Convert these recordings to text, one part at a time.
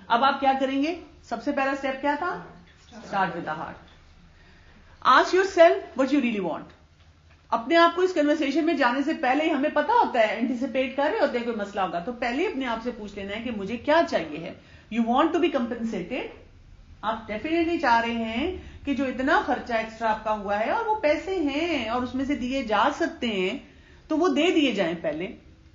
اب آپ کیا کریں گے؟ سب سے پہلا اسٹیپ کیا تھا؟ Start with the heart. Ask your self what you really want. اپنے آپ کو اس کنورسیشن میں جانے سے پہلے ہی ہمیں پتا ہوتا ہے, اینٹیسپیٹ کر رہے ہوتے ہیں کوئی مسئلہ ہوگا, تو پہلے اپنے آپ سے پوچھ لینا ہے کہ مجھے کیا چاہیے ہے. You want to be compensated. آپ ڈیفینیٹلی چاہ رہے ہیں کہ جو اتنا خرچہ ایکسٹرا آپ کا ہوا ہے اور وہ پیسے ہیں اور اس میں سے دیے جا سکتے ہیں تو وہ دے دیے جائیں پہلے.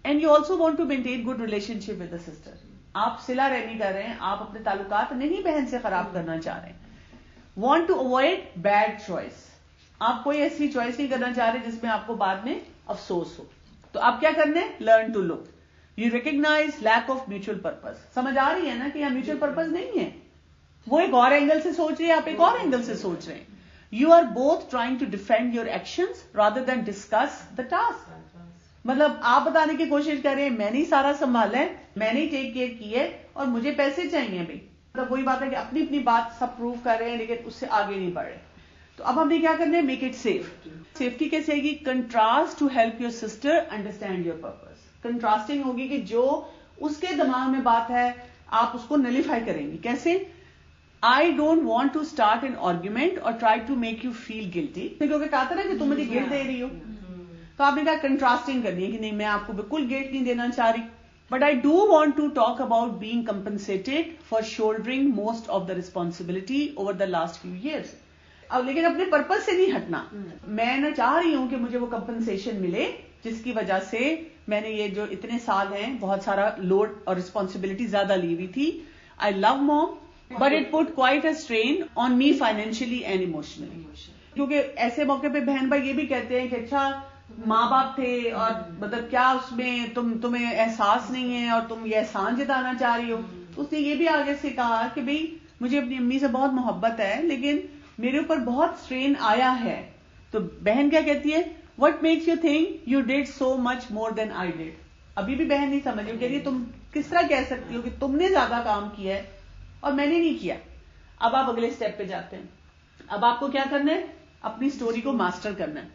And you also want to maintain good relationship with the sister. آپ صلہ رحمی کر رہے ہیں, آپ اپنے تعلقات نہیں بہن سے خراب کرنا چاہ رہے ہیں. Want to avoid bad choice. آپ کوئی ایسی چوائس نہیں کرنا چاہ رہے جس میں آپ کو بعد میں افسوس ہو. تو آپ کیا کرنے؟ Learn to look. You recognise lack of mutual purpose. سمجھ آ رہی ہے نا کہ یہاں میوچل پرپز نہیں ہے, وہ ایک اور اینگل سے سوچ رہی ہے, آپ ایک اور اینگل سے سوچ رہے ہیں. You are both trying to defend your actions rather than discuss the task. مطلب آپ بتانے کی کوشش کر رہے ہیں میں نے سارا سنبھالا ہے, میں نے ٹیک کیئر کی ہے اور مجھے پیسے چاہیے بھائی. مطلب وہی بات ہے کہ اپنی اپنی بات سب پروو کر رہے ہیں لیکن اس سے آگے نہیں بڑھ رہے. تو اب ہم نے کیا کرنا ہے؟ Make it safe. سیفٹی کیسے آئے گی؟ Contrast to help your sister understand your purpose. Contrasting ہوگی کہ جو اس کے دماغ میں بات ہے آپ اس کو نلیفائی کریں گی. کیسے؟ I don't want to start an argument or try to make you feel guilty. کیونکہ کہا تھا نا کہ تم مجھے گلٹ دے رہی ہو, تو آپ نے کہا کنٹراسٹنگ کرنی ہے کہ نہیں میں آپ کو بالکل گلٹ نہیں دینا چاہ رہی. But I do want to talk about being compensated for shouldering most of the responsibility over the last few years. اب لیکن اپنے پرپز سے نہیں ہٹنا. میں نہ چاہ رہی ہوں کہ مجھے وہ کمپنسیشن ملے جس کی وجہ سے میں نے یہ جو اتنے سال ہیں بہت سارا لوڈ اور رسپانسبلٹی زیادہ لی ہوئی تھی. I love mom, but it put quite a strain on me financially and emotionally. کیونکہ ایسے موقع پہ بہن بھائی یہ بھی کہتے ہیں کہ اچھا ماں باپ تھے اور مطلب کیا اس میں تمہیں احساس نہیں ہے اور تم یہ احسان جتانا چاہ رہی ہو. اس نے یہ بھی آگے سے کہا کہ بھئی مجھے اپنی امی سے بہت محبت ہے لیکن میرے اوپر بہت اسٹرین آیا ہے. تو بہن کیا کہتی ہے؟ What makes you think you did so much more than I did. ابھی بھی بہن نہیں سمجھ رہی, کہہ رہی ہے تم کس طرح کہہ سکتی ہو کہ تم نے زیادہ کام کیا ہے اور میں نے نہیں کیا. اب آپ اگلے اسٹیپ پہ جاتے ہیں. اب آپ کو کیا کرنا ہے؟ اپنی اسٹوری کو ماسٹر کرنا ہے.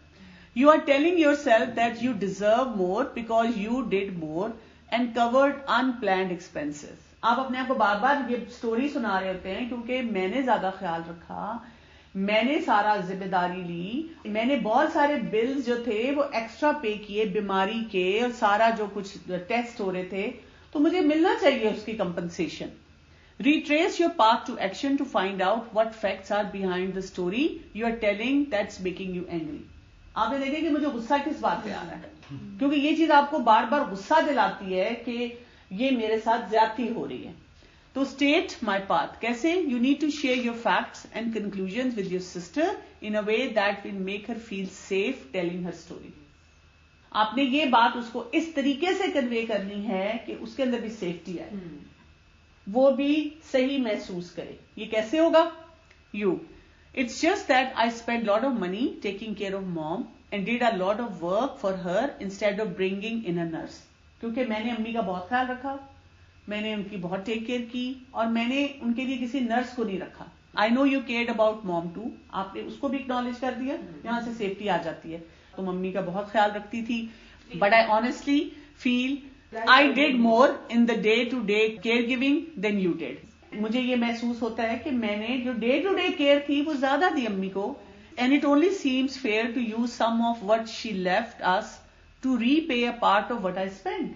You are telling your self that you deserve more because you did more and covered unplanned expenses. آپ اپنے آپ کو بار بار یہ اسٹوری سنا رہے ہوتے ہیں کیونکہ میں نے زیادہ خیال رکھا, میں نے سارا ذمہ داری لی, میں نے بہت سارے بلز جو تھے وہ ایکسٹرا پے کیے بیماری کے اور سارا جو کچھ ٹیسٹ ہو رہے تھے تو مجھے ملنا چاہیے اس کی compensation. Retrace your path to action to find out what facts are behind the story you are telling that's making you angry. آپ نے دیکھیں کہ مجھے غصہ کس بات پہ آ رہا ہے, کیونکہ یہ چیز آپ کو بار بار غصہ دلاتی ہے کہ یہ میرے ساتھ زیادتی ہو رہی ہے. تو state my path. کیسے؟ You need to share your facts and conclusions with your sister in a way that will make her feel safe telling her story. آپ نے یہ بات اس کو اس طریقے سے کنوے کرنی ہے کہ اس کے اندر بھی سیفٹی آئے, وہ بھی صحیح محسوس کرے. یہ کیسے ہوگا؟ It's just that I spent a lot of money taking care of mom and did a lot of work for her instead of bringing in a nurse. کیونکہ میں نے امی کا بہت خیال رکھا, میں نے ان کی بہت ٹیک کیئر کی اور میں نے ان کے لیے کسی نرس کو نہیں رکھا. I know you cared about mom too. آپ نے اس کو بھی اکنالج کر دیا, یہاں سے سیفٹی آ جاتی ہے. تم امی کا بہت خیال رکھتی تھی, but I honestly feel I did more in the day-to-day caregiving than you did. مجھے یہ محسوس ہوتا ہے کہ میں نے جو ڈے ٹو ڈے کیئر تھی وہ زیادہ تھی امی کو. And it only seems fair to use some of what she left us to repay a part of what I spent.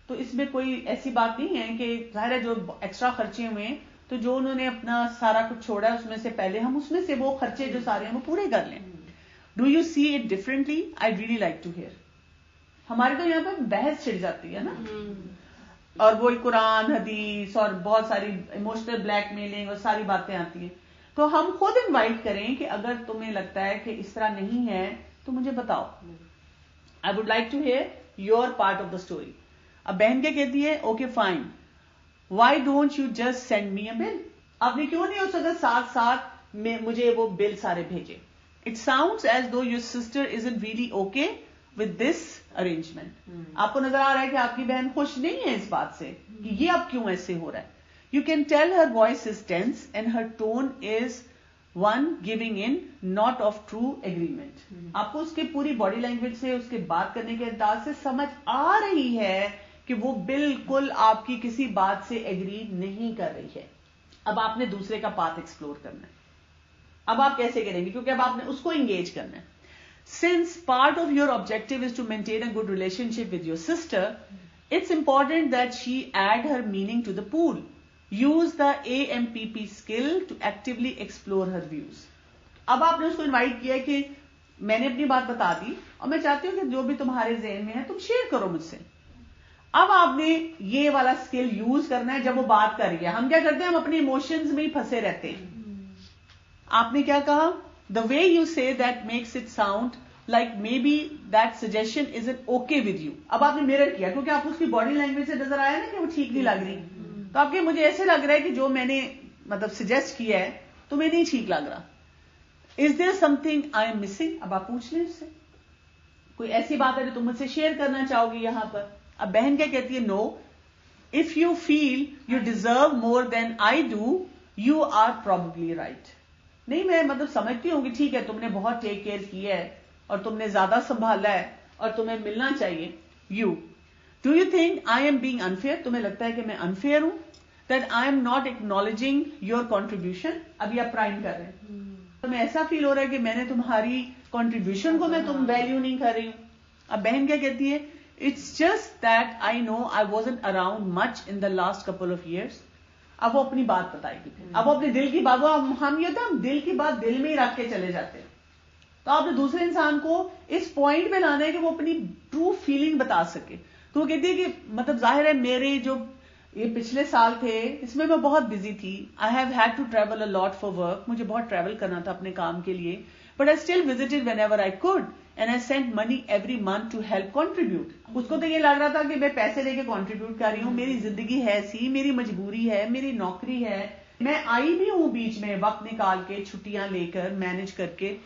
تو اس میں کوئی ایسی بات نہیں ہے کہ ظاہر ہے جو ایکسٹرا خرچے ہوئے ہیں تو جو انہوں نے اپنا سارا کچھ چھوڑا ہے اس میں سے پہلے ہم اس میں سے وہ خرچے جو سارے ہیں وہ پورے کر لیں. Do you see it differently? I'd really like to hear. ہمارے تو یہاں پہ بحث چھڑ جاتی ہے نا, اور وہ قرآن حدیث اور بہت ساری ایموشنل بلیک میلنگ اور ساری باتیں آتی ہیں. تو ہم خود انوائٹ کریں کہ اگر تمہیں لگتا ہے کہ اس طرح نہیں ہے تو مجھے بتاؤ. I would like to hear your part of the story. اب بہن کیا کہتی ہے؟ Okay fine, why don't you just send me a bill. آپ نے کیوں نہیں ہو سکتا ساتھ ساتھ مجھے وہ بل سارے بھیجے. It sounds as though your sister isn't really okay with this arrangement. آپ کو نظر آ رہا ہے کہ آپ کی بہن خوش نہیں ہے اس بات سے کہ یہ اب کیوں ایسے ہو رہا ہے. You can tell her voice is tense and her tone is one giving in, not of true agreement. آپ کو اس کے پوری باڈی لینگویج سے, اس کے بات کرنے کے انداز سے سمجھ آ رہی ہے کہ وہ بالکل آپ کی کسی بات سے ایگری نہیں کر رہی ہے. اب آپ نے دوسرے کا پاتھ ایکسپلور کرنا ہے. اب آپ کیسے کریں گے؟ کیونکہ اب آپ نے اس کو انگیج کرنا ہے. Since part of your objective is to maintain a good relationship with your sister, it's important that she add her meaning to the pool. Use the AMPP skill to actively explore her views. اب آپ نے اس کو invite کیا کہ میں نے اپنی بات بتا دی اور میں چاہتی ہوں کہ جو بھی تمہارے ذہن میں ہے تم شیئر کرو مجھ سے. اب آپ نے یہ والا اسکل یوز کرنا ہے جب وہ بات کر رہی ہے. ہم کیا کرتے ہیں؟ ہم اپنے ایموشنز میں ہی پھنسے رہتے ہیں. آپ نے کیا کہا؟ The way you say that makes it sound like maybe that suggestion isn't okay with you. اب آپ نے میرر کیا کیونکہ آپ اس کی باڈی لینگویج سے نظر آیا نا کہ وہ ٹھیک نہیں لگ رہی. تو آپ کے مجھے ایسے لگ رہا ہے کہ جو میں نے مطلب سجیسٹ کیا ہے تمہیں نہیں ٹھیک لگ رہا. Is there something I am missing? اب آپ پوچھ لیں اس سے کوئی ایسی بات ہے جو تم مجھ سے شیئر کرنا چاہو گی یہاں پر. اب بہن کیا کہتی ہے؟ No. If you feel you deserve more than I do, you are probably right. نہیں میں مطلب سمجھتی ہوں کہ ٹھیک ہے تم نے بہت ٹیک کیئر کی ہے اور تم نے زیادہ سنبھالا ہے اور تمہیں ملنا چاہیے. You do you think I am being unfair? تمہیں لگتا ہے کہ میں انفیئر ہوں؟ That I am not acknowledging your contribution. ابھی آپ پرائم کر رہے ہیں. تمہیں ایسا فیل ہو رہا ہے کہ میں نے تمہاری کنٹریبیوشن کو میں تم ویلیو نہیں کر رہی ہوں. اب بہن کیا کہتی ہے؟ It's just that I know I wasn't around much in the last couple of years. اب وہ اپنی بات بتائے گی. اب وہ اپنے دل کی بات, ہم یہ ہوتا ہے ہم دل کی بات دل میں ہی رکھ کے چلے جاتے ہیں. تو آپ نے دوسرے انسان کو اس پوائنٹ پہ لانا ہے کہ وہ اپنی ٹرو فیلنگ بتا سکے. تو وہ کہتی ہے کہ مطلب ظاہر ہے میرے جو یہ پچھلے سال تھے اس میں بہت بزی تھی. I have had to travel a lot for work. مجھے بہت ٹریول کرنا تھا اپنے کام کے لیے. But I still visited whenever I could and I sent money every month to help contribute. اس کو تو یہ لگ رہا تھا کہ میں پیسے لے کے کنٹریبیوٹ کر رہی ہوں. میری زندگی ہے سی, میری مجبوری ہے, میری نوکری ہے, میں آئی بھی ہوں بیچ میں وقت نکال کے چھٹیاں لے کر مینج کر کے.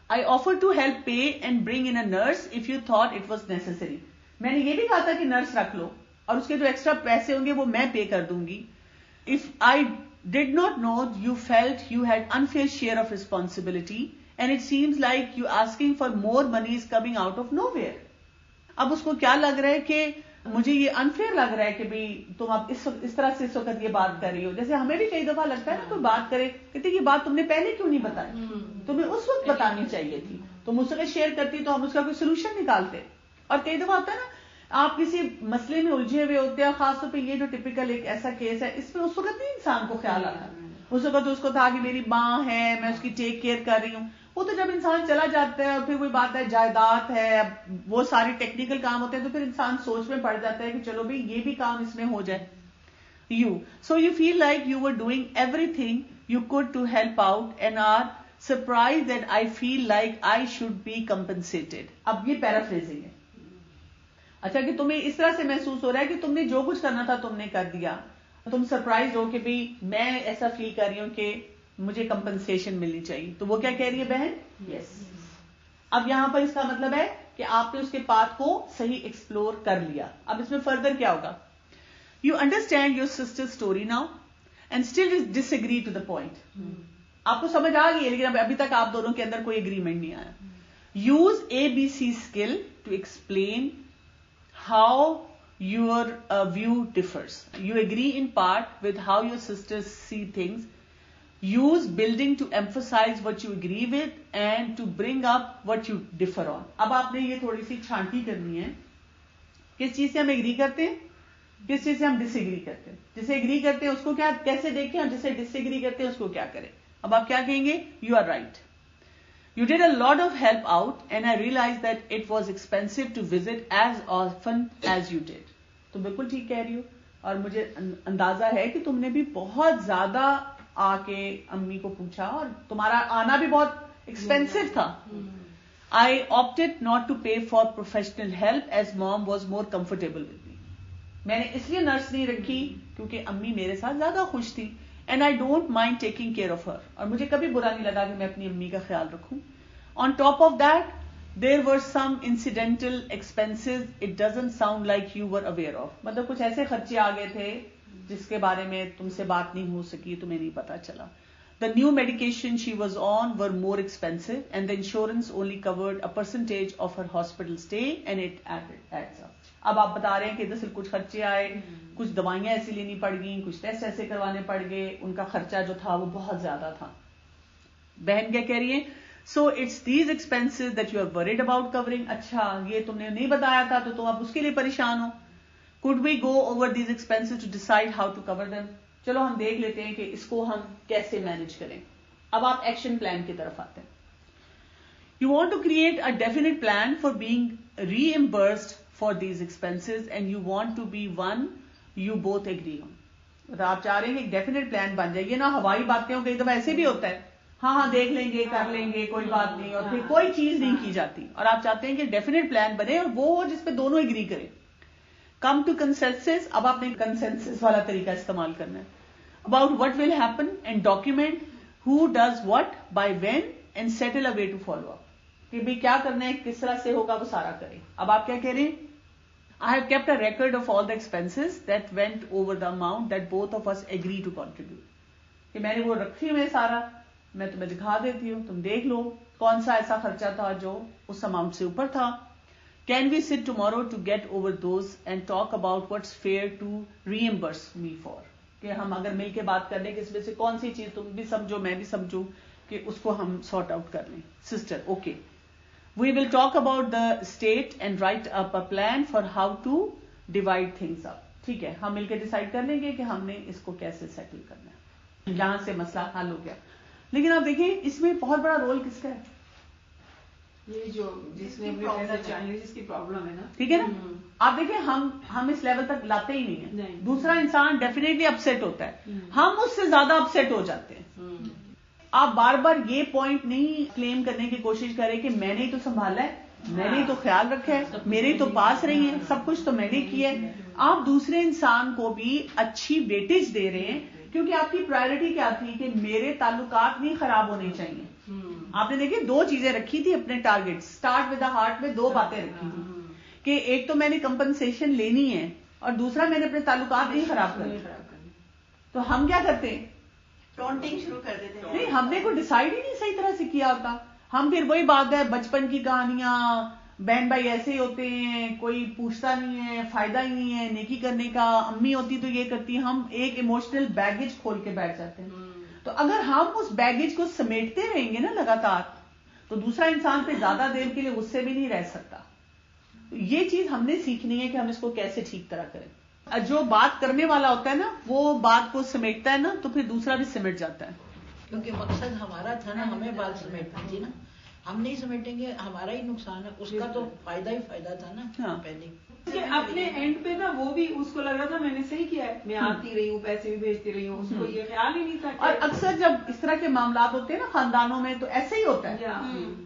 I offer to help pay and bring in a nurse if you thought it was necessary. میں نے یہ بھی کہا تھا کہ نرس رکھ لو اور اس کے جو ایکسٹرا پیسے ہوں گے وہ میں پے کر دوں گی. If I did not know you felt you had unfair share of responsibility and it seems like you asking for more money is coming out of nowhere. اب اس کو کیا لگ رہا ہے کہ مجھے یہ انفیئر لگ رہا ہے کہ بھئی تم اب اس طرح سے اس وقت یہ بات کر رہی ہو. جیسے ہمیں بھی کئی دفعہ لگتا ہے نا کوئی بات کرے کہتے یہ بات تم نے پہلے کیوں نہیں بتائی, تمہیں اس وقت بتانی چاہیے تھی. تم اس سے شیئر کرتی تو ہم اس کا کوئی سولوشن نکالتے. اور کئی دفعہ ہوتا ہے نا آپ کسی مسئلے میں الجھے ہوئے ہوتے ہیں, خاص طور پہ یہ جو ٹپیکل ایک ایسا کیس ہے اس میں اس وقت نہیں انسان کو خیال آتا. اس وقت اس کو تھا کہ میری ماں ہے, میں اس کی ٹیک کیئر کر رہی ہوں. وہ تو جب انسان چلا جاتا ہے اور پھر کوئی بات ہے جائیداد ہے, وہ ساری ٹیکنیکل کام ہوتے ہیں, تو پھر انسان سوچ میں پڑ جاتا ہے کہ چلو بھئی یہ بھی کام اس میں ہو جائے. So you feel like you were doing everything you could to help out and are surprised that I feel like I should be compensated. اب یہ پیرافریزنگ ہے. اچھا کہ تمہیں اس طرح سے محسوس ہو رہا ہے کہ تم نے جو کچھ کرنا تھا تم نے کر دیا, تم سرپرائز ہو کہ بھئی میں ایسا فیل کر رہی ہوں کہ مجھے کمپنسیشن ملنی چاہیے. تو وہ کیا کہہ رہی ہے بہن؟ یس. اب یہاں پر اس کا مطلب ہے کہ آپ نے اس کے پاتھ کو صحیح ایکسپلور کر لیا. اب اس میں فردر کیا ہوگا؟ You understand your sister story now and still disagree to the point. آپ کو سمجھ آ گئی ہے لیکن ابھی تک آپ دونوں کے اندر کوئی اگریمنٹ نہیں آیا. Use ABC skill to explain how your view differs. You agree in part with how your sisters see things. Use building to emphasize what you agree with and to bring up what you differ on. اب آپ نے یہ تھوڑی سی چھانٹی کرنی ہے کس چیز سے ہم ایگری کرتے ہیں, کس چیز سے ہم ڈس ایگری کرتے ہیں. جسے ایگری کرتے ہیں اس کو کیا کیسے دیکھیں اور جسے ڈس ایگری کرتے ہیں اس کو کیا کریں. اب آپ کیا کہیں گے؟ You are right. You did a lot of help out and I realized that it was expensive to visit as often as you did. تم بالکل ٹھیک کہہ رہی ہو اور مجھے اندازہ ہے کہ تم نے بھی بہت زیادہ آ کے امی کو پوچھا اور تمہارا آنا بھی بہت ایکسپینسو تھا. I opted not to pay for professional help as mom was more comfortable with me. میں نے اس لیے نرس نہیں رکھی کیونکہ امی میرے ساتھ زیادہ خوش تھی. And I don't mind taking care of her. اور مجھے کبھی برا نہیں لگا کہ میں اپنی امی کا خیال رکھوں. On top of that, there were some incidental expenses it doesn't sound like you were aware of. مطلب کچھ ایسے خرچے آ گئے تھے جس کے بارے میں تم سے بات نہیں ہو سکی, تمہیں نہیں پتا چلا. The new medication she was on were more expensive and the insurance only covered a percentage of her hospital stay and it adds up. اب آپ بتا رہے ہیں کہ ادھر سے کچھ خرچے آئے, کچھ دوائیاں ایسی لینی پڑ گئیں, کچھ ٹیسٹ ایسے کروانے پڑ گئے, ان کا خرچہ جو تھا وہ بہت زیادہ تھا. بہن کیا کہہ رہی ہے, so it's these expenses that you are worried about covering. اچھا یہ تم نے نہیں بتایا تھا تو تم اب اس کے لیے پریشان ہو. could we go over these expenses to decide how to cover them. چلو ہم دیکھ لیتے ہیں کہ اس کو ہم کیسے مینج کریں. اب آپ ایکشن پلان کی طرف آتے ہیں. You want to create a definite plan for being reimbursed for these expenses and you want to be one you both agree on. مطلب آپ چاہ رہے ہیں کہ ایک ڈیفینیٹ پلان بن جائے. یہ نہ ہوائی باتیں ہوں, کئی دفعہ ایسے بھی ہوتا ہے, ہاں دیکھ لیں گے, کر لیں گے, کوئی بات نہیں, اور پھر کوئی چیز نہیں کی جاتی. اور آپ چاہتے ہیں کہ ڈیفینیٹ پلان بنے اور وہ ہو جس پہ دونوں اگری کریں. Come to consensus. اب آپ نے کنسنسس والا طریقہ استعمال کرنا ہے. About what will happen and document who does what by when and settle a way to follow up. کہ بھائی کیا کرنا ہے, کس طرح سے ہوگا, وہ سارا کریں. اب آپ کیا کہہ رہے ہیں, I have kept a record of all the expenses that went over the amount that both of us agree to contribute. کہ میں نے وہ رکھی ہوئے سارا, میں تمہیں دکھا دیتی ہوں, تم دیکھ لو کون سا ایسا خرچہ تھا جو اس اماؤنٹ سے اوپر تھا. Can we sit tomorrow to get over those and talk about what's fair to reimburse me for. کہ ہم اگر مل کے بات کر لیں کہ اس میں سے کون سی چیز تم بھی سمجھو میں بھی سمجھوں کہ اس کو ہم سارٹ آؤٹ کر لیں. Sister okay. We will talk about the state and write up a plan for how to divide things up. ٹھیک ہے, ہم مل کے ڈیسائیڈ کر لیں گے کہ ہم نے اس کو کیسے سیٹل کرنا ہے. یہاں سے مسئلہ حل ہو گیا. لیکن آپ دیکھیں اس میں بہت بڑا رول کس کا ہے, یہ جو جس نے جس کی پرابلم ہے نا, ٹھیک ہے نا. آپ دیکھیں ہم اس لیول تک لاتے ہی نہیں ہیں. دوسرا انسان ڈیفینیٹلی اپسیٹ ہوتا ہے, ہم اس سے زیادہ اپسیٹ ہو جاتے ہیں. آپ بار بار یہ پوائنٹ نہیں کلیم کرنے کی کوشش کریں کہ میں نے ہی تو سنبھالا ہے, میں نے ہی تو خیال رکھا ہے, میرے ہی تو پاس رہی ہیں, سب کچھ تو میں نے کیا ہے. آپ دوسرے انسان کو بھی اچھی ویٹیج دے رہے ہیں کیونکہ آپ کی پرائرٹی کیا تھی کہ میرے تعلقات نہیں خراب ہونے چاہیے. آپ نے دیکھیں دو چیزیں رکھی تھی اپنے target, start with the heart میں دو باتیں رکھی تھی کہ ایک تو میں نے کمپنسیشن لینی ہے اور دوسرا میں نے اپنے تعلقات نہیں خراب کرنے. تو ہم کیا کرتے ہیں, ٹونٹنگ شروع کر دیتے ہیں. نہیں, ہم نے کوئی ڈیسائیڈ ہی نہیں صحیح طرح سے کیا ہوتا. ہم پھر وہی بات ہے, بچپن کی کہانیاں, بہن بھائی ایسے ہی ہوتے ہیں, کوئی پوچھتا نہیں ہے, فائدہ ہی نہیں ہے نیکی کرنے کا, امی ہوتی تو یہ کرتی. ہم ایک ایموشنل بیگیج کھول کے بیٹھ جاتے ہیں. تو اگر ہم اس بیگیج کو سمیٹتے رہیں گے نا لگاتار, تو دوسرا انسان پہ زیادہ دیر کے لیے غصے بھی نہیں رہ سکتا. یہ چیز ہم نے سیکھنی ہے کہ ہم اس کو کیسے ٹھیک طرح کریں. جو بات کرنے والا ہوتا ہے نا وہ بات کو سمیٹتا ہے نا, تو پھر دوسرا بھی سمیٹ جاتا ہے. کیونکہ مقصد ہمارا تھا نا, ہمیں بات سمیٹنی تھی نا. ہم نہیں سمیٹیں گے ہمارا ہی نقصان ہے, اس کا تو فائدہ ہی فائدہ تھا نا پہلے. اپنے اینڈ پہ نا وہ بھی اس کو لگ رہا تھا میں نے صحیح کیا ہے, میں آتی رہی ہوں, پیسے بھی بھیجتی رہی ہوں, اس کو یہ خیال ہی نہیں تھا. اور اکثر جب اس طرح کے معاملات ہوتے ہیں نا خاندانوں میں, تو ایسے ہی ہوتا ہے.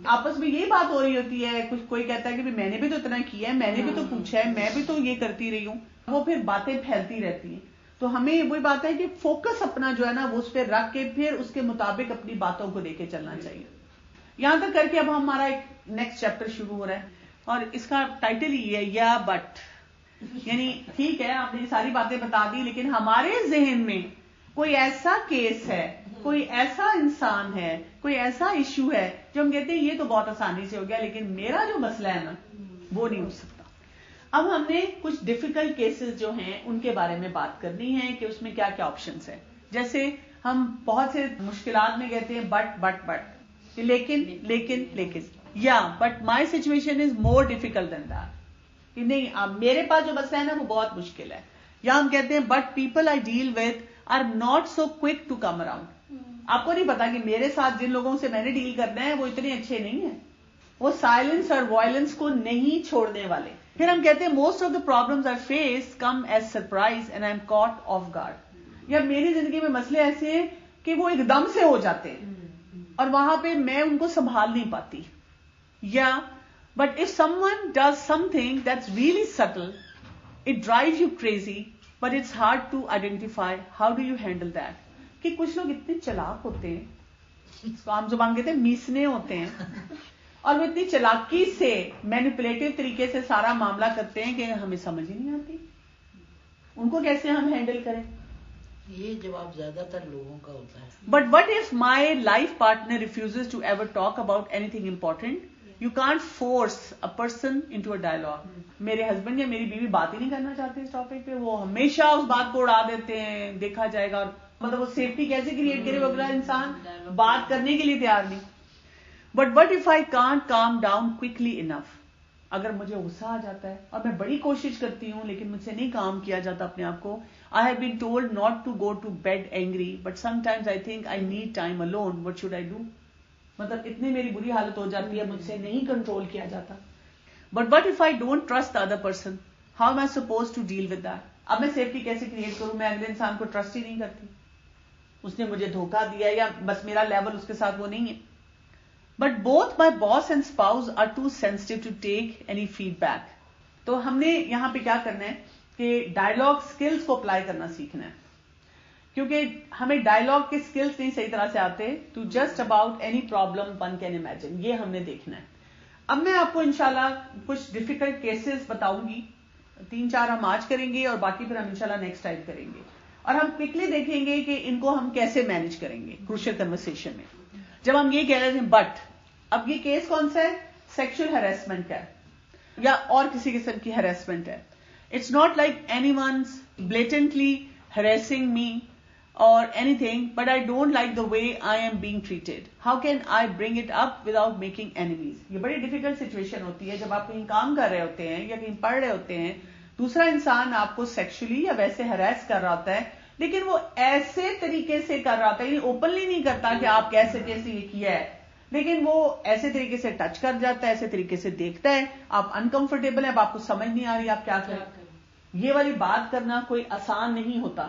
آپس میں یہی بات ہو رہی ہوتی ہے, کچھ کوئی کہتا ہے کہ میں نے بھی تو اتنا کیا ہے, میں نے بھی تو پوچھا ہے, میں بھی تو یہ کرتی رہی ہوں. وہ پھر باتیں پھیلتی رہتی ہیں. تو ہمیں وہی بات ہے کہ فوکس اپنا جو ہے نا وہ اس پہ رکھ کے پھر اس کے مطابق اپنی باتوں کو لے کے چلنا چاہیے. یہاں تک کر کے اب ہمارا ایک نیکسٹ چیپٹر شروع ہو رہا ہے اور اس کا ٹائٹل ہی ہے یا بٹ. یعنی ٹھیک ہے آپ نے ساری باتیں بتا دی, لیکن ہمارے ذہن میں کوئی ایسا کیس ہے, کوئی ایسا انسان ہے, کوئی ایسا ایشو ہے جو ہم کہتے ہیں یہ تو بہت آسانی سے ہو گیا, لیکن میرا جو مسئلہ ہے نا وہ نہیں ہو سکتا. اب ہم نے کچھ ڈیفیکلٹ کیسز جو ہیں ان کے بارے میں بات کرنی ہے کہ اس میں کیا کیا آپشنز ہیں. جیسے ہم بہت سے مشکلات میں کہتے ہیں بٹ لیکن لیکن لیکن یا but my situation is more difficult than that. کہ نہیں اب میرے پاس جو مسئلہ ہے نا وہ بہت مشکل ہے. یا ہم کہتے ہیں but people I deal with are not so quick to come around. آپ کو نہیں پتا کہ میرے ساتھ جن لوگوں سے میں نے ڈیل کرنا ہے وہ اتنے اچھے نہیں ہیں, وہ سائلنس اور وائلنس کو نہیں چھوڑنے والے. پھر ہم کہتے ہیں most of the problems I face come as surprise and I am caught off guard. یا میری زندگی میں مسئلے ایسے ہیں کہ وہ ایک دم سے ہو جاتے ہیں اور وہاں پہ میں ان کو سنبھال نہیں پاتی. یا but if someone does something that's really subtle it drives you crazy but it's hard to identify how do you handle that. کہ کچھ لوگ اتنے چلاک ہوتے ہیں, اس کو عام زبان کہتے ہیں میسنے ہوتے ہیں, اور وہ اتنی چلاکی سے مینیپولیٹو طریقے سے سارا معاملہ کرتے ہیں کہ ہمیں سمجھ ہی نہیں آتی ان کو کیسے ہم ہینڈل کریں. یہ جواب زیادہ تر لوگوں کا ہوتا ہے. But what if my life partner refuses to ever talk about anything important You can't force a person into a dialogue. میرے ہسبینڈ یا میری بیوی بات ہی نہیں کرنا چاہتے اس ٹاپک پہ, وہ ہمیشہ اس بات کو اڑا دیتے ہیں, دیکھا جائے گا, اور مطلب وہ سیفٹی کیسے کریٹ کرے, وہ اگلا انسان بات کرنے کے لیے تیار نہیں. But what if I can't calm down quickly enough, اگر مجھے غصہ آ جاتا ہے اور میں بڑی کوشش کرتی ہوں لیکن مجھ سے نہیں کام کیا جاتا اپنے آپ کو. I have been told not to go to bed angry, but sometimes I think I need time alone. What should I do? مطلب اتنی میری بری حالت ہو جاتی ہے, مجھ سے نہیں کنٹرول کیا جاتا. But what if I don't trust the other person? How am I supposed to deal with that? اب میں سیفٹی کیسے کریٹ کروں؟ میں اگلے انسان کو ٹرسٹ ہی نہیں کرتی, اس نے مجھے دھوکہ دیا یا بس میرا لیول اس کے ساتھ وہ نہیں ہے. But both my boss and spouse are too sensitive to take any feedback. تو ہم نے یہاں پہ کیا کرنا ہے کہ ڈائلاگ سکلز کو اپلائی کرنا سیکھنا ہے, کیونکہ ہمیں ڈائلاگ کے سکلز نہیں صحیح طرح سے آتے. To just about any problem one can imagine, یہ ہم نے دیکھنا ہے. اب میں آپ کو انشاءاللہ کچھ ڈیفیکلٹ کیسز بتاؤں گی, 3-4 ہم آج کریں گے اور باقی پھر ہم انشاءاللہ نیکسٹ ٹائم کریں گے, اور ہم کوئکلی دیکھیں گے کہ ان کو ہم کیسے مینج کریں گے کروشل کنورسیشن میں. جب ہم یہ کہہ رہے ہیں بٹ, اب یہ کیس کون سا ہے؟ سیکشل ہیراسمنٹ کا ہے یا اور کسی قسم کی ہیراسمنٹ ہے. It's not like anyone's blatantly harassing me or anything, but I don't like the way I am being treated. How can I bring it up without making enemies? یہ بڑی ڈیفیکلٹ سچویشن ہوتی ہے جب آپ کہیں کام کر رہے ہوتے ہیں یا کہیں پڑھ رہے ہوتے ہیں, دوسرا انسان آپ کو سیکشلی یا ویسے ہراس کر رہا ہوتا ہے, لیکن وہ ایسے طریقے سے کر رہا ہوتا ہے, یعنی اوپنلی نہیں کرتا کہ آپ کیسے یہ کیا ہے, لیکن وہ ایسے طریقے سے ٹچ کر جاتا ہے, ایسے طریقے سے دیکھتا ہے, آپ انکمفرٹیبل ہیں, اب آپ کو سمجھ نہیں آ رہی آپ کیا کریں. یہ والی بات کرنا کوئی آسان نہیں ہوتا.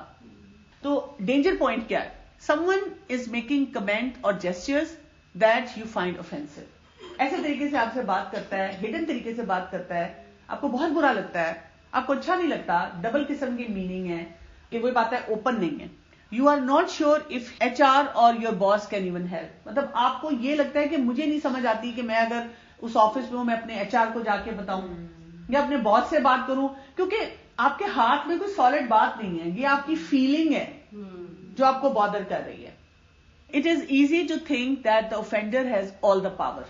تو ڈینجر پوائنٹ کیا ہے؟ Someone is making comment or gestures that you find offensive. ایسے طریقے سے آپ سے بات کرتا ہے, ہڈن طریقے سے بات کرتا ہے, آپ کو بہت برا لگتا ہے, آپ کو اچھا نہیں لگتا, ڈبل قسم کی میننگ ہے کہ وہ بات ہے اوپن نہیں ہے. You are not sure if HR or your boss can even help. مطلب آپ کو یہ لگتا ہے کہ مجھے نہیں سمجھ آتی کہ میں اگر اس آفس میں ہوں میں اپنے HR کو جا کے بتاؤں یا اپنے باس سے بات کروں, کیونکہ آپ کے ہاتھ میں کوئی سالڈ بات نہیں ہے, یہ آپ کی فیلنگ ہے جو آپ کو بادر کر رہی ہے. It is easy to think that the offender has all the power.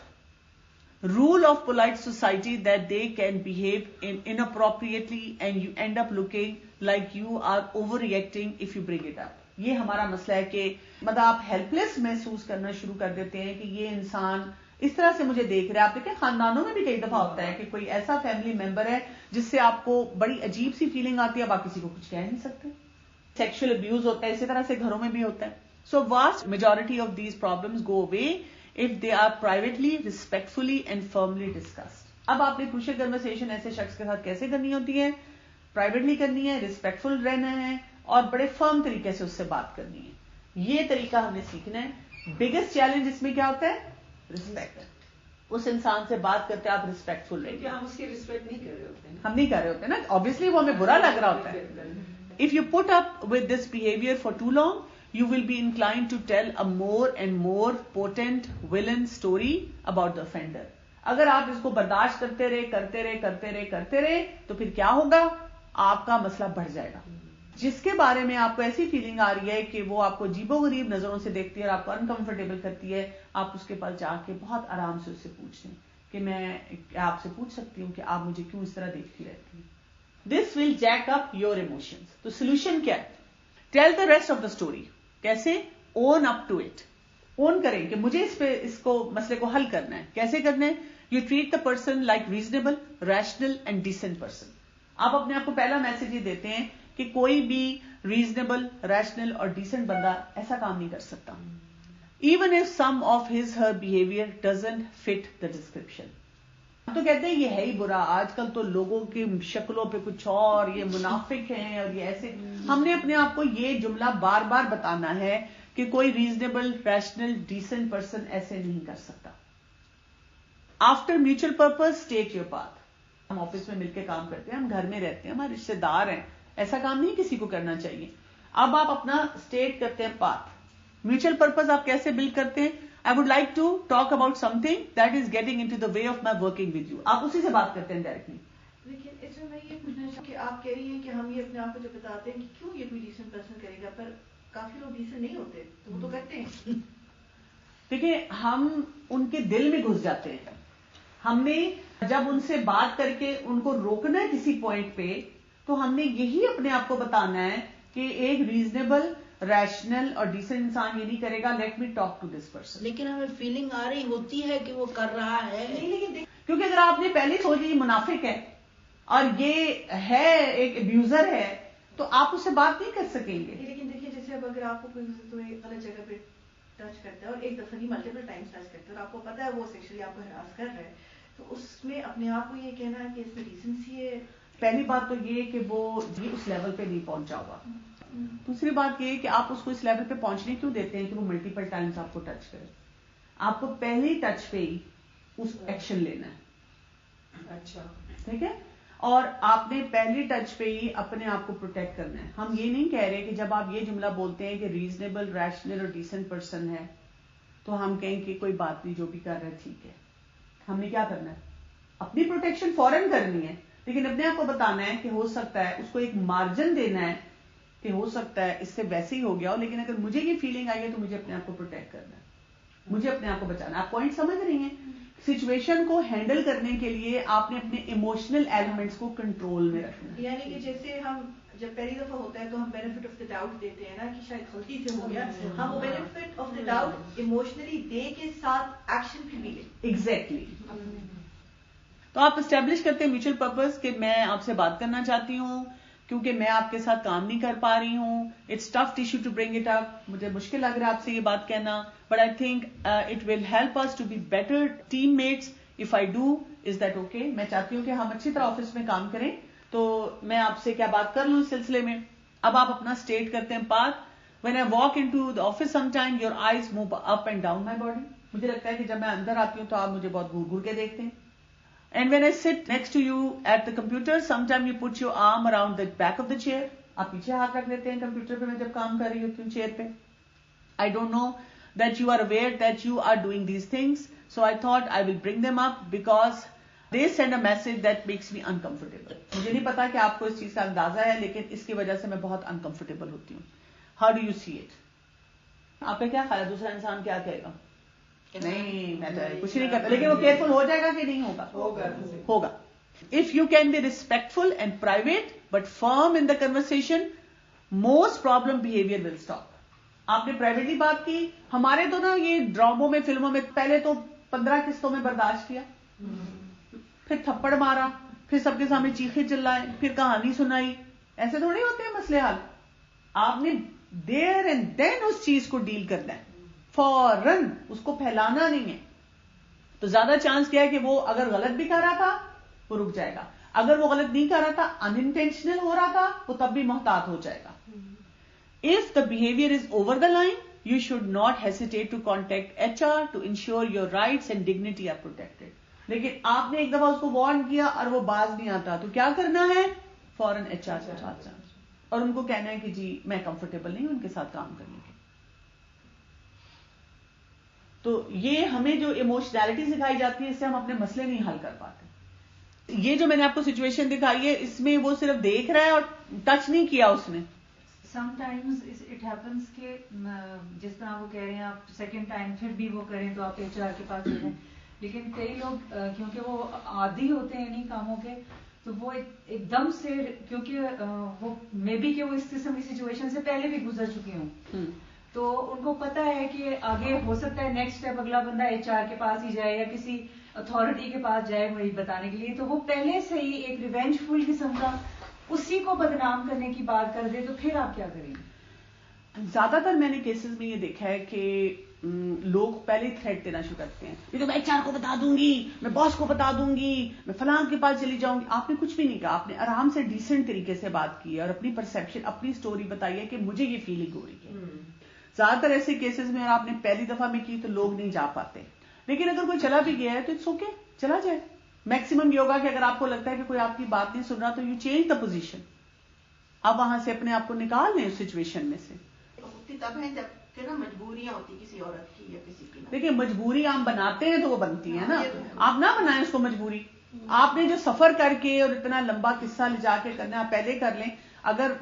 Rule of polite society that they can behave inappropriately and you end up looking like you are overreacting if you bring it up. یہ ہمارا مسئلہ ہے کہ مطلب آپ help لیس محسوس کرنا شروع کر دیتے ہیں کہ یہ انسان اس طرح سے مجھے دیکھ رہا ہے. آپ دیکھیں خاندانوں میں بھی کئی دفعہ ہوتا ہے کہ کوئی ایسا فیملی ممبر ہے جس سے آپ کو بڑی عجیب سی فیلنگ آتی ہے, اب آپ کسی کو کچھ کہہ نہیں سکتے. سیکشل ابیوز ہوتا ہے, اسی طرح سے گھروں میں بھی ہوتا ہے. So vast majority of these problems go away if they are privately, respectfully and firmly discussed. اب آپ نے کروشل کنورسیشن ایسے شخص کے ساتھ کیسے کرنی ہوتی ہے؟ پرائیویٹلی کرنی ہے, ریسپیکٹفل رہنا ہے اور بڑے فرم طریقے سے اس سے بات کرنی ہے. یہ طریقہ ہم نے سیکھنا ہے. بگیسٹ چیلنج اس میں کیا ہوتا ہے؟ ریسپیکٹ. اس انسان سے بات کرتے آپ ریسپیکٹفل رہیے. ہم اس کی ریسپیکٹ نہیں کر رہے ہوتے ہیں, ہم نہیں کر رہے ہوتے نا, obviously وہ ہمیں برا لگ رہا ہوتا ہے. If you put up with this behavior for too long, you will be inclined to tell a more and more potent villain story about the offender. اگر آپ اس کو برداشت کرتے رہے تو پھر کیا ہوگا؟ آپ کا مسئلہ بڑھ جائے گا. جس کے بارے میں آپ کو ایسی فیلنگ آ رہی ہے کہ وہ آپ کو عجیب و غریب نظروں سے دیکھتی ہے اور آپ کو انکمفرٹیبل کرتی ہے, آپ اس کے پاس جا کے بہت آرام سے اس سے پوچھیں کہ میں آپ سے پوچھ سکتی ہوں کہ آپ مجھے کیوں اس طرح دیکھتی رہتی ہیں. دس ول جیک اپ یور ایموشنز. تو سولوشن کیا ہے؟ Tell the rest of the story. کیسے؟ اون اپ ٹو اٹ. اون کریں کہ مجھے اس کو مسئلے کو حل کرنا ہے. کیسے کرنا ہے؟ You treat the person like reasonable, rational and decent person. آپ اپنے آپ کو پہلا میسج یہ دیتے ہیں کہ کوئی بھی ریزنیبل, ریشنل اور ڈیسنٹ بندہ ایسا کام نہیں کر سکتا, even if some of his her behaviour doesn't fit the description. تو کہتے ہیں یہ ہے ہی برا, آج کل تو لوگوں کی شکلوں پہ کچھ اور, یہ منافق ہیں اور یہ ایسے. ہم نے اپنے آپ کو یہ جملہ بار بار بتانا ہے کہ کوئی ریزنیبل, ریشنل, ڈیسنٹ پرسن ایسے نہیں کر سکتا. After mutual purpose take your path. ہم آفس میں مل کے کام کرتے ہیں, ہم گھر میں رہتے ہیں, ہمارے رشتے دار ہیں, ایسا کام نہیں کسی کو کرنا چاہیے. اب آپ اپنا اسٹیٹ کرتے ہیں پاتھ. میوچل پرپز آپ کیسے بلڈ کرتے ہیں؟ I would like to talk about something that is getting into the way of my working with you. آپ اسی سے بات کرتے ہیں ڈائریکٹلی. لیکن اس میں یہ پوچھنا چاہوں کہ آپ کہہ رہی ہیں کہ ہم یہ اپنے آپ کو جو بتاتے ہیں کہ کیوں یہ کوئی ڈیسنٹ پرسن کرے گا, پر کافی لوگ ڈیسنٹ نہیں ہوتے تو وہ تو کرتے ہیں. دیکھیں ہم ان کے دل میں گھس جاتے ہیں. ہم نے جب ان سے بات کر کے ان کو روکنا ہے کسی پوائنٹ پہ, تو ہم نے یہی اپنے آپ کو بتانا ہے کہ ایک ریزنیبل, ریشنل اور ڈیسنٹ انسان یہ نہیں کرے گا let me talk to this person. لیکن ہمیں فیلنگ آ رہی ہوتی ہے کہ وہ کر رہا ہے, کیونکہ اگر آپ نے پہلے سوچ یہ منافق ہے اور یہ ہے ایک ابیوزر ہے, تو آپ اس سے بات نہیں کر سکیں گے. لیکن دیکھیے جیسے اب اگر آپ کو کوئی غلط جگہ پہ ٹچ کرتا ہے اور ایک دفعہ نہیں ملٹیپل ٹائمز ٹچ کرتا ہے اور آپ کو پتا ہے وہ سیکشلی آپ کو ہراس کر رہا ہے, تو اس میں اپنے آپ کو یہ کہنا ہے کہ اس میں ڈیسنسی ہے. پہلی بات تو یہ کہ وہ اس لیول پہ نہیں پہنچا ہوا. دوسری بات یہ کہ آپ اس کو اس لیول پہ پہنچنے کیوں دیتے ہیں کہ وہ ملٹیپل ٹائمز آپ کو ٹچ کرے. آپ کو پہلی ٹچ پہ ہی اس ایکشن لینا ہے. اچھا ٹھیک ہے, اور آپ نے پہلی ٹچ پہ ہی اپنے آپ کو پروٹیکٹ کرنا ہے. ہم یہ نہیں کہہ رہے کہ جب آپ یہ جملہ بولتے ہیں کہ ریزنیبل, ریشنل اور ڈیسنٹ پرسن ہے, تو ہم کہیں کہ کوئی بات نہیں, جو بھی کر رہا ہے ٹھیک ہے. ہم نے کیا کرنا ہے, اپنی پروٹیکشن فوراً کرنی ہے, لیکن اپنے آپ کو بتانا ہے کہ ہو سکتا ہے, اس کو ایک مارجن دینا ہے کہ ہو سکتا ہے اس سے ویسے ہی ہو گیا ہو, لیکن اگر مجھے یہ فیلنگ آئی ہے تو مجھے اپنے آپ کو پروٹیکٹ کرنا ہے, مجھے اپنے آپ کو بچانا ہے. آپ پوائنٹ سمجھ رہی ہیں؟ سچویشن کو ہینڈل کرنے کے لیے آپ نے اپنے ایموشنل ایلیمنٹس کو کنٹرول میں رکھنا ہے. یعنی کہ جیسے ہم جب پہلی دفعہ ہوتا ہے تو ہم بینیفٹ آف دا ڈاؤٹ دیتے ہیں نا کہ شاید غلطی سے ہو گیا, ہم وہ benefit of the doubt emotionally دے کے ساتھ ایکشن پھر بھی لیں. ایگزیکٹلی. تو آپ اسٹیبلش کرتے ہیں میوچل پرپز کہ میں آپ سے بات کرنا چاہتی ہوں کیونکہ میں آپ کے ساتھ کام نہیں کر پا رہی ہوں. It's tough issue to bring it up, مجھے مشکل لگ رہا ہے آپ سے یہ بات کہنا, but I think it will help us to be better team mates if I do. Is that okay? میں چاہتی ہوں کہ ہم اچھی طرح آفس میں کام کریں, تو میں آپ سے کیا بات کر لوں اس سلسلے میں. اب آپ اپنا اسٹیٹ کرتے ہیں path. When I walk into the office some time your eyes move up and down my body. مجھے لگتا ہے کہ جب میں اندر آتی ہوں تو آپ مجھے بہت گھور گھور کے دیکھتے ہیں. And when I sit next to you at the computer, sometimes you put your arm around the back of the chair. آپ پیچھے ہاتھ رکھ دیتے ہیں کمپیوٹر پہ میں جب کام کر رہی ہوتی ہوں چیئر پہ. I don't know that you are aware that you are doing these things, so I thought I will bring them up because they send a message that makes me uncomfortable. مجھے نہیں پتا کہ آپ کو اس چیز کا اندازہ ہے, لیکن اس کی وجہ سے میں بہت uncomfortable ہوتی ہوں. How do you see it? آپ کا کیا خیال ہے, دوسرا انسان کیا کہے گا؟ نہیں میں تو کچھ نہیں کرتا, لیکن وہ کیئرفل ہو جائے گا کہ نہیں ہوگا؟ ہوگا. If you can be respectful and private but firm in the conversation, most problem behavior will stop. آپ نے پرائیویٹلی بات کی. ہمارے تو نا یہ ڈراموں میں, فلموں میں پہلے تو 15 قسطوں میں برداشت کیا, پھر تھپڑ مارا, پھر سب کے سامنے چیخے چلائے, پھر کہانی سنائی. ایسے تھوڑی ہوتے ہیں مسئلے حل. آپ نے دیر اینڈ دین اس چیز کو ڈیل کرنا ہے, فوراً اس کو پھیلانا نہیں ہے. تو زیادہ چانس کیا ہے کہ وہ اگر غلط بھی کر رہا تھا وہ رک جائے گا, اگر وہ غلط نہیں کر رہا تھا, انٹینشنل ہو رہا تھا, وہ تب بھی محتاط ہو جائے گا. If the behavior is over the line, you should not hesitate to contact HR to ensure your rights and dignity are protected. لیکن آپ نے ایک دفعہ اس کو وارن کیا اور وہ باز نہیں آتا, تو کیا کرنا ہے, فوراً HR کے ساتھ جانا اور ان کو کہنا ہے کہ جی میں کمفرٹیبل نہیں ہوں ان کے ساتھ کام کرنے کے. تو یہ ہمیں جو ایموشنالٹی سکھائی جاتی ہے, اس سے ہم اپنے مسئلے نہیں حل کر پاتے. یہ جو میں نے آپ کو سچویشن دکھائی ہے, اس میں وہ صرف دیکھ رہا ہے اور ٹچ نہیں کیا اس نے. سم ٹائمز اٹ ہیپنس کہ جس طرح وہ کہہ رہے ہیں آپ سیکنڈ ٹائم پھر بھی وہ کریں تو آپ HR کے پاس جائیں, لیکن کئی لوگ کیونکہ وہ عادی ہوتے ہیں انہیں کاموں کے, تو وہ ایک دم سے, کیونکہ وہ مے بی کہ وہ اس قسم کی سچویشن سے پہلے بھی گزر چکے ہوں, تو ان کو پتا ہے کہ آگے ہو سکتا ہے نیکسٹ اسٹیپ اگلا بندہ HR کے پاس ہی جائے یا کسی اتھارٹی کے پاس جائے وہی بتانے کے لیے, تو وہ پہلے سے ہی ایک ریونج فل قسم کا اسی کو بدنام کرنے کی بات کر دے, تو پھر آپ کیا کریں گے؟ زیادہ تر میں نے کیسز میں یہ دیکھا ہے کہ لوگ پہلے تھریٹ دینا شروع کرتے ہیں, یہ تو میں HR کو بتا دوں گی, میں باس کو بتا دوں گی, میں فلاں کے پاس چلی جاؤں گی. آپ نے کچھ بھی نہیں کہا, آپ نے آرام سے ڈیسنٹ طریقے سے بات کی اور اپنی پرسپشن, اپنی سٹوری بتائی ہے کہ مجھے یہ فیلنگ ہو رہی ہے. زیادہ تر ایسے کیسز میں آپ نے پہلی دفعہ میں کی تو لوگ نہیں جا پاتے, لیکن اگر کوئی چلا بھی گیا ہے تو اٹس اوکے, چلا جائے. میکسیمم یہ ہوگا کہ اگر آپ کو لگتا ہے کہ کوئی آپ کی بات نہیں سن رہا تو یو چینج دا پوزیشن, آپ وہاں سے اپنے آپ کو نکال لیں اس سچویشن میں سے. تب ہے جب کہ نا مجبوریاں ہوتی کسی عورت کی یا کسی کی. دیکھیں مجبوری ہم بناتے ہیں تو وہ بنتی ہے نا, آپ نہ بنائیں اس کو مجبوری. آپ نے جو سفر کر کے اور اتنا لمبا قصہ لے جا کے کرنا آپ پہلے کر لیں. اگر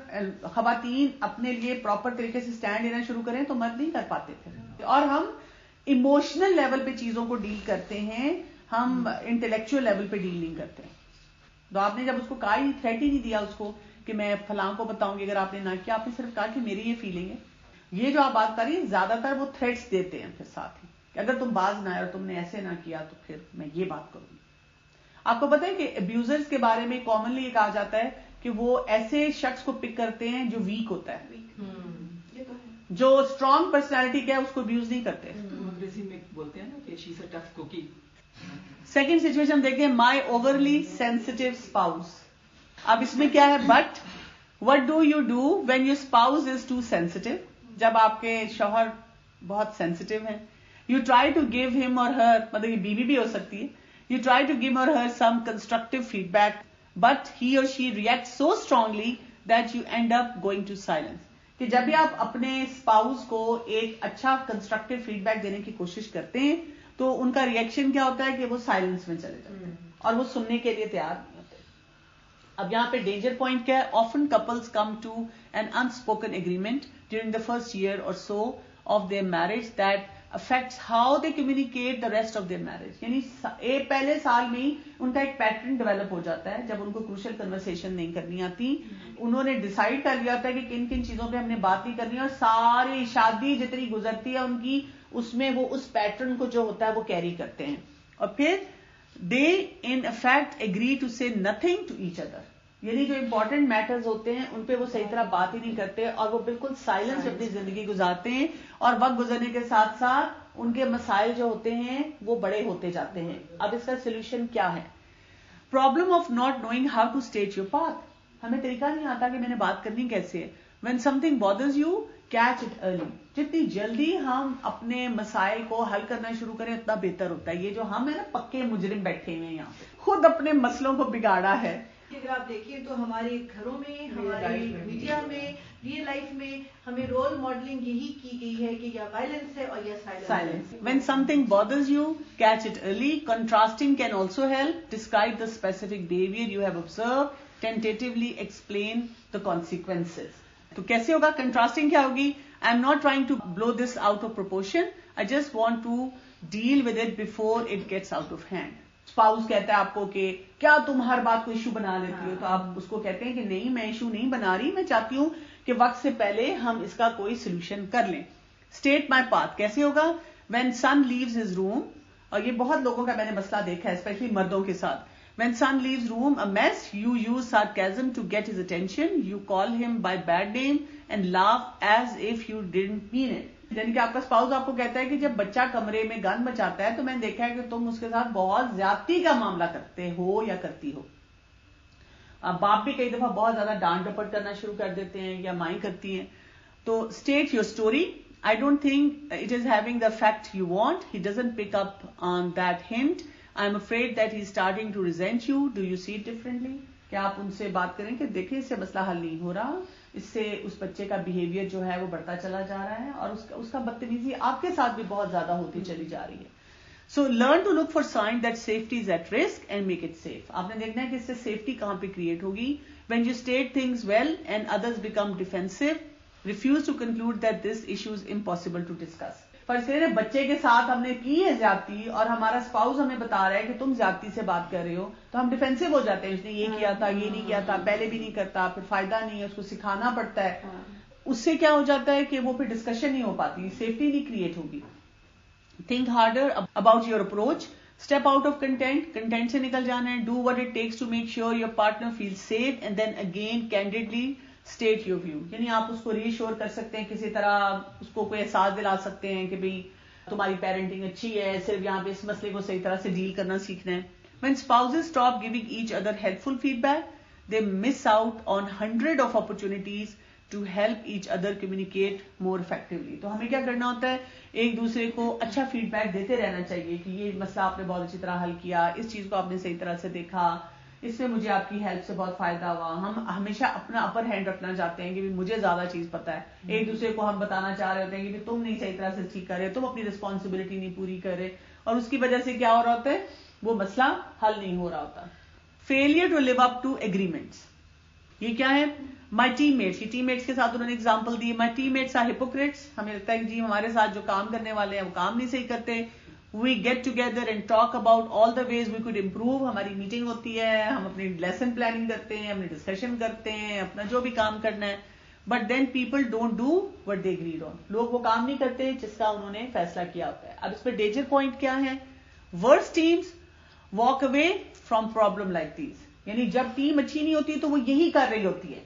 خواتین اپنے لیے پراپر طریقے سے سٹینڈ لینا شروع کریں تو مرد نہیں کر پاتے تھے. اور ہم ایموشنل لیول پہ چیزوں کو ڈیل کرتے ہیں, ہم انٹلیکچوئل لیول پہ ڈیل نہیں کرتے. تو آپ نے جب اس کو کہا ہی تھریٹ ہی نہیں دیا اس کو کہ میں فلاں کو بتاؤں گی اگر آپ نے نہ کیا, آپ نے صرف کہا کہ میری یہ فیلنگ ہے. یہ جو آپ بات کر رہی ہیں زیادہ تر وہ تھریٹس دیتے ہیں پھر ساتھ ہی کہ اگر تم باز نہ آئے اور تم نے ایسے نہ کیا تو پھر میں یہ بات کروں گی. آپ کو پتا ہے کہ ابیوزرز کے بارے میں کامنلی یہ کہا جاتا ہے کہ وہ ایسے شخص کو پک کرتے ہیں جو ویک ہوتا ہے, جو اسٹرانگ پرسنالٹی کیا ہے اس کو ابیوز نہیں کرتے. بولتے ہیں نا کہ she is a tough cookie. Second situation دیکھیں, مائی اوورلی سینسٹیو اسپاؤس. اب اس میں کیا ہے, but what do you do when your spouse is too sensitive. جب آپ کے شوہر بہت سینسٹیو ہیں, یو ٹرائی ٹو گیو ہم اور ہر, مطلب یہ بیوی بھی ہو سکتی ہے, you try to give or her some constructive feedback but he or she react so strongly that you end up going to silence. کہ جب بھی آپ اپنے اسپاؤس کو ایک اچھا کنسٹرکٹیو فیڈ بیک دینے کی کوشش کرتے ہیں تو ان کا ریئیکشن کیا ہوتا ہے کہ وہ سائلنس میں چلے جاتے ہیں اور وہ سننے کے لیے تیار نہیں ہوتے. اب یہاں پہ ڈینجر پوائنٹ کیا ہے, often couples come to an unspoken agreement during the first year or so of their marriage that affects how they communicate the rest of their marriage. یعنی پہلے سال میں ہی ان کا ایک پیٹرن ڈیولپ ہو جاتا ہے جب ان کو کروشل کنورسیشن نہیں کرنی آتی. انہوں نے ڈیسائیڈ کر لیا ہوتا ہے کہ کن کن چیزوں پہ ہم نے بات نہیں کرنی, اور ساری شادی جتنی گزرتی ہے ان کی اس میں وہ اس پیٹرن کو جو ہوتا ہے وہ کیری کرتے ہیں. اور پھر دے ان افیکٹ اگری ٹو سے نتھنگ ٹو ایچ ادر. یعنی جو امپورٹنٹ میٹرز ہوتے ہیں ان پہ وہ صحیح طرح بات ہی نہیں کرتے اور وہ بالکل سائلنس میں اپنی زندگی گزارتے ہیں, اور وقت گزرنے کے ساتھ ساتھ ان کے مسائل جو ہوتے ہیں وہ بڑے ہوتے جاتے ہیں. اب اس کا سولوشن کیا ہے؟ Problem of not knowing how to state your path. ہمیں طریقہ نہیں آتا کہ میں نے بات کرنی کیسے ہے. When some thing bothers you catch it early. جتنی جلدی ہم اپنے مسائل کو حل کرنا شروع کریں اتنا بہتر ہوتا ہے. یہ جو ہم ہیں نا پکے مجرم بیٹھے ہوئے ہیں یہاں پہ, خود اپنے مسئلوں کو بگاڑا ہے. اگر آپ دیکھیں تو ہمارے گھروں میں, ہمارے میڈیا میں, ریئل لائف میں ہمیں رول ماڈلنگ یہی کی گئی ہے کہ یا وائلنس ہے اور یا silence. When something bothers you, catch it early. Contrasting can also help. Describe the specific behavior you have observed. Tentatively explain the consequences. تو کیسے ہوگا کنٹراسٹنگ؟ کیا ہوگی؟ I am not trying to blow this out of proportion. I just want to deal with it before it gets out of hand. Spouse کہتا ہے آپ کو کہ کیا تم ہر بات کو ایشو بنا لیتی ہو, تو آپ اس کو کہتے ہیں کہ نہیں میں ایشو نہیں بنا رہی, میں چاہتی ہوں کہ وقت سے پہلے ہم اس کا کوئی سولوشن کر لیں. اسٹیٹ مائی پاتھ کیسے ہوگا؟ When son leaves his room, اور یہ بہت لوگوں کا میں نے مسئلہ دیکھا ہے اسپیشلی مردوں کے ساتھ. When son leaves room a mess, you use sarcasm to get his attention. You call him by bad name and laugh as if you didn't mean it. یعنی کہ آپ کا اسپاؤس آپ کو کہتا ہے کہ جب بچہ کمرے میں گند مچاتا ہے تو میں نے دیکھا ہے کہ تم اس کے ساتھ بہت زیادتی کا معاملہ کرتے ہو یا کرتی ہو. باپ بھی کئی دفعہ بہت زیادہ ڈانٹ ڈپٹ کرنا شروع کر دیتے ہیں یا مائیں کرتی ہیں. تو state your story. I don't think it is having the fact you want. He doesn't pick up on that hint. I am afraid that he starting to resent you. Do you see it differently? کہ آپ ان سے بات کریں کہ دیکھیں اس سے مسئلہ حل نہیں ہو رہا, اس سے اس بچے کا بیہیویئر جو ہے وہ بڑھتا چلا جا رہا ہے اور اس کا بدتمیزی آپ کے ساتھ بھی بہت زیادہ ہوتی چلی جا رہی ہے. So learn to look for sign that safety is at risk and make it safe. آپ نے دیکھنا ہے کہ اس سے سیفٹی کہاں پہ کریٹ ہوگی. When you state things well and others become defensive, refuse to conclude that this issue is impossible to discuss. فرض کریں بچے کے ساتھ ہم نے کی ہے زیادتی اور ہمارا اسپاؤس ہمیں بتا رہا ہے کہ تم زیادتی سے بات کر رہے ہو, تو ہم ڈیفینسو ہو جاتے ہیں. اس نے یہ کیا تھا, یہ نہیں کیا تھا, پہلے بھی نہیں کرتا, پھر فائدہ نہیں ہے, اس کو سکھانا پڑتا ہے. اس سے کیا ہو جاتا ہے کہ وہ پھر ڈسکشن نہیں ہو پاتی, سیفٹی نہیں کریٹ ہوگی. Think harder about your approach. Step out of content سے نکل جانا ہے. Do what it takes to make sure your partner feel safe and then again candidly state your view. یعنی آپ اس کو ری ایشور کر سکتے ہیں, کسی طرح اس کو کوئی احساس دلا سکتے ہیں کہ بھئی تمہاری پیرنٹنگ اچھی ہے, صرف یہاں پہ اس مسئلے کو صحیح طرح سے ڈیل کرنا سیکھنا ہے. When spouses stop giving each other helpful feedback, they miss out on hundreds of opportunities to help each other communicate more effectively. تو ہمیں کیا کرنا ہوتا ہے, ایک دوسرے کو اچھا فیڈ بیک دیتے رہنا چاہیے کہ یہ مسئلہ آپ نے بہت اچھی طرح حل کیا, اس چیز کو آپ نے صحیح طرح سے دیکھا, اس میں مجھے آپ کی ہیلپ سے بہت فائدہ ہوا. ہم ہمیشہ اپنا اپر ہینڈ رکھنا چاہتے ہیں کہ مجھے زیادہ چیز پتا ہے. ایک دوسرے کو ہم بتانا چاہ رہے ہوتے ہیں کہ تم نہیں صحیح طرح سے ٹھیک کر رہے, تم اپنی رسپانسبلٹی نہیں پوری کر رہے, اور اس کی وجہ سے کیا ہو رہا ہوتا ہے, وہ مسئلہ حل نہیں ہو رہا ہوتا. Failure to live up to agreements. یہ کیا ہے؟ My team mates. یہ ٹیم میٹس کے ساتھ انہوں نے اگزامپل دی. My team mates are hypocrites. ہمیں لگتا ہے کہ جی ہمارے ساتھ جو کام کرنے والے ہیں وہ کام نہیں صحیح کرتے. we get together and talk about all the ways we could improve. ہماری میٹنگ ہوتی ہے, ہم اپنی لیسن پلاننگ کرتے ہیں, اپنی ڈسکشن کرتے ہیں, اپنا جو بھی کام کرنا ہے. But then people don't do what they agreed on. لوگ وہ کام نہیں کرتے جس کا انہوں نے فیصلہ کیا ہوتا ہے. اب اس پہ ڈیجر پوائنٹ کیا ہے؟ Worst teams walk away from problem like these. یعنی جب ٹیم اچھی نہیں ہوتی تو وہ یہی کر رہی ہوتی ہے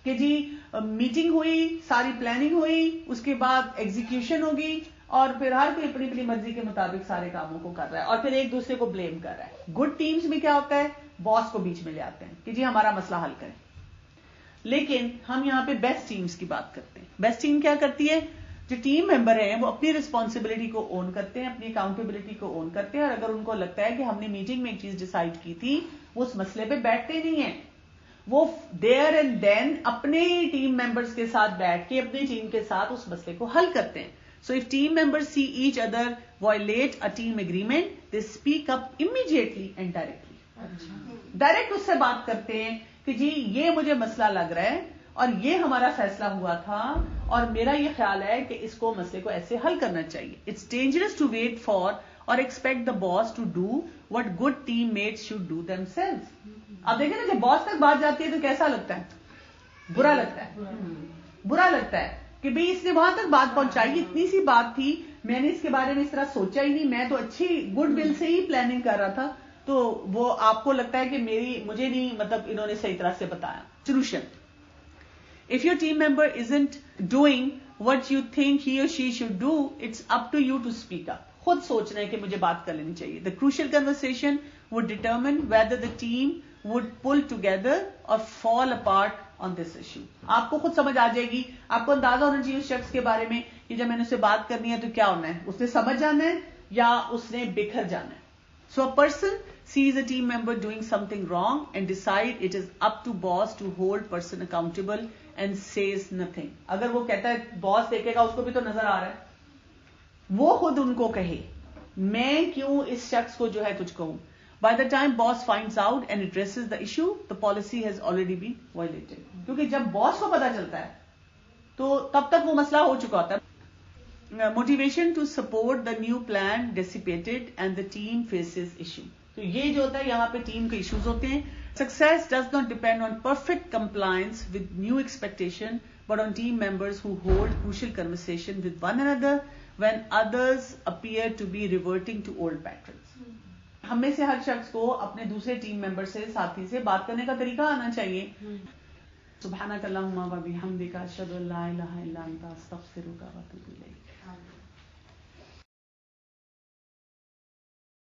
کہ جی میٹنگ ہوئی, ساری پلاننگ ہوئی, اس کے بعد ایگزیکیوشن ہوگی, اور پھر ہر کوئی اپنی اپنی مرضی کے مطابق سارے کاموں کو کر رہا ہے, اور پھر ایک دوسرے کو بلیم کر رہا ہے. گڈ ٹیمز میں کیا ہوتا ہے؟ باس کو بیچ میں لے آتے ہیں کہ جی ہمارا مسئلہ حل کریں. لیکن ہم یہاں پہ بیسٹ ٹیمز کی بات کرتے ہیں. بیسٹ ٹیم کیا کرتی ہے؟ جو ٹیم ممبر ہیں وہ اپنی رسپانسبلٹی کو اون کرتے ہیں, اپنی اکاؤنٹیبلٹی کو اون کرتے ہیں, اور اگر ان کو لگتا ہے کہ ہم نے میٹنگ میں ایک چیز ڈیسائیڈ کی تھی, وہ اس مسئلے پہ بیٹھتے نہیں ہیں. وہ دیر اینڈ دین اپنے ٹیم ممبرز کے ساتھ بیٹھ کے اپنی ٹیم کے ساتھ اس مسئلے کو حل کرتے ہیں. So if team members see each other violate a team agreement, they speak up immediately and directly. Direct اس سے بات کرتے ہیں کہ جی یہ مجھے مسئلہ لگ رہا ہے اور یہ ہمارا فیصلہ ہوا تھا اور میرا یہ خیال ہے کہ اس کو مسئلے کو ایسے حل کرنا چاہیے. It's dangerous to wait for or expect the boss to do what good teammates should do themselves. اب دیکھیں نا, جب باس تک بات جاتی ہے تو کیسا لگتا ہے؟ برا لگتا ہے. برا لگتا ہے کہ بھئی اس نے وہاں تک بات پہنچائی, اتنی سی بات تھی, میں نے اس کے بارے میں اس طرح سوچا ہی نہیں, میں تو اچھی گڈ ول سے ہی پلاننگ کر رہا تھا, تو وہ آپ کو لگتا ہے کہ مجھے نہیں, مطلب انہوں نے صحیح طرح سے بتایا. Solution: if your team member isn't doing what you think he or she should do, it's up to you to speak up. خود سوچنا ہے کہ مجھے بات کر لینی چاہیے. The crucial conversation would determine whether the team would pull together or fall apart on this issue. آپ کو خود سمجھ آ جائے گی, آپ کو اندازہ ہونا چاہیے اس شخص کے بارے میں کہ جب میں نے اسے بات کرنی ہے تو کیا ہونا ہے, اس نے سمجھ جانا ہے یا اس نے بکھر جانا ہے. So a person sees a team member doing something wrong and decide it is up to boss to hold person accountable and says nothing. اگر وہ کہتا ہے باس دیکھے گا, اس کو بھی تو نظر آ رہا ہے, وہ خود ان کو کہے میں کیوں اس شخص کو جو ہے کچھ کہوں. By the time boss finds out and addresses the issue, the policy has already been violated. کیونکہ جب باس کو پتا چلتا ہے تو تب تک وہ مسئلہ ہو چکا ہوتا ہے. Motivation to support the new plan dissipated and the team faces issue. تو یہ جو ہوتا ہے یہاں پہ ٹیم کے ایشوز ہوتے ہیں. Success does not depend on perfect compliance with new expectation, but on team members who hold crucial conversation with one another when others appear to be reverting to old patterns. ہم میں سے ہر شخص کو اپنے دوسرے team member سے, ساتھی سے بات کرنے کا طریقہ آنا چاہیے. سبحانک اللہم و بحمدک اشہد ان لا الہ الا انت استغفرک و اتوب الیک.